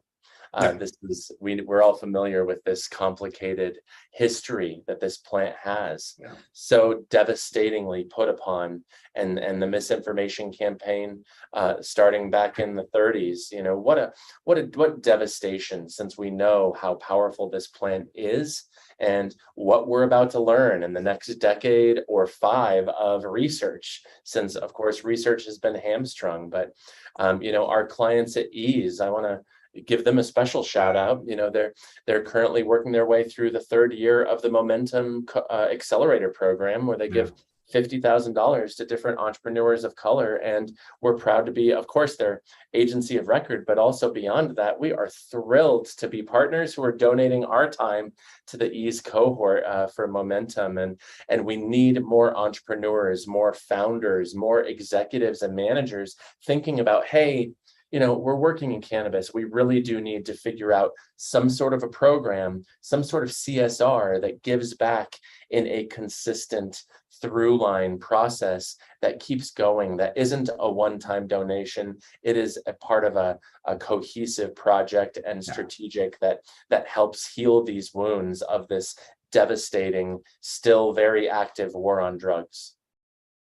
We're all familiar with this complicated history that this plant has, so devastatingly put upon, and the misinformation campaign starting back in the 30s. What devastation, since we know how powerful this plant is and what we're about to learn in the next decade or 5 of research, since of course research has been hamstrung. But our clients at Ease, I want to give them a special shout out. They're currently working their way through the 3rd year of the Momentum Accelerator program, where they give $50,000 to different entrepreneurs of color. And we're proud to be, of course, their agency of record, but also beyond that, we are thrilled to be partners who are donating our time to the Ease cohort for Momentum. And we need more entrepreneurs, more founders, more executives and managers thinking about, hey, we're working in cannabis. We really do need to figure out some sort of a program, some sort of CSR that gives back in a consistent through line process that keeps going, that isn't a one-time donation. It is a part of a cohesive project and strategic that helps heal these wounds of this devastating, still very active war on drugs.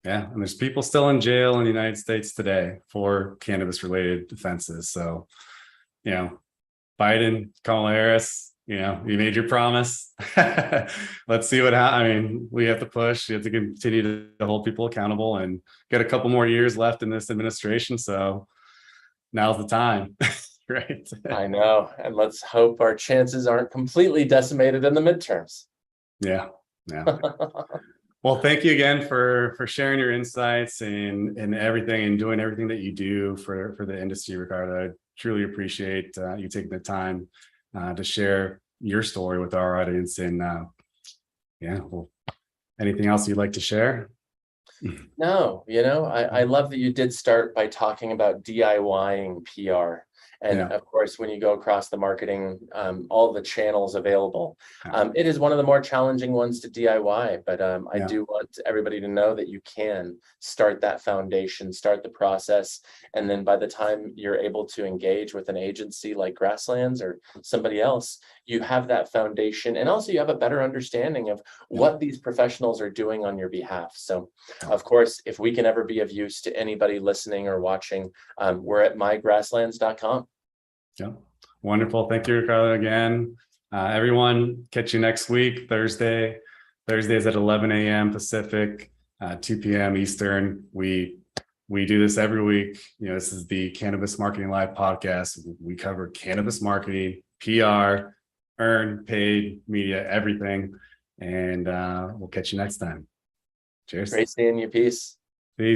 Yeah, and there's people still in jail in the United States today for cannabis-related offenses. So, Biden, Kamala Harris, you made your promise. Let's see what happens. We have to push. We have to continue to hold people accountable and get a couple more years left in this administration. So now's the time, right? I know, and let's hope our chances aren't completely decimated in the midterms. Yeah. Well, thank you again for sharing your insights and everything, and doing everything that you do for the industry, Ricardo. I truly appreciate you taking the time to share your story with our audience. And anything else you'd like to share? No, I love that you did start by talking about DIYing PR. And Yeah. of course, when you go across the marketing, all the channels available, Yeah. it is one of the more challenging ones to DIY, but I Yeah. do want everybody to know that you can start that foundation, start the process. And then by the time you're able to engage with an agency like Grasslands or somebody else, you have that foundation, and also you have a better understanding of what these professionals are doing on your behalf. So of course, if we can ever be of use to anybody listening or watching, we're at mygrasslands.com. Yeah. Wonderful. Thank you, Ricardo, again. Everyone, catch you next week, Thursday. Thursdays at 11 a.m. Pacific, 2 p.m. Eastern. We do this every week. This is the Cannabis Marketing Live podcast. We cover cannabis marketing, PR, earned, paid, media, everything. And we'll catch you next time. Cheers. Great seeing you. Peace. Peace.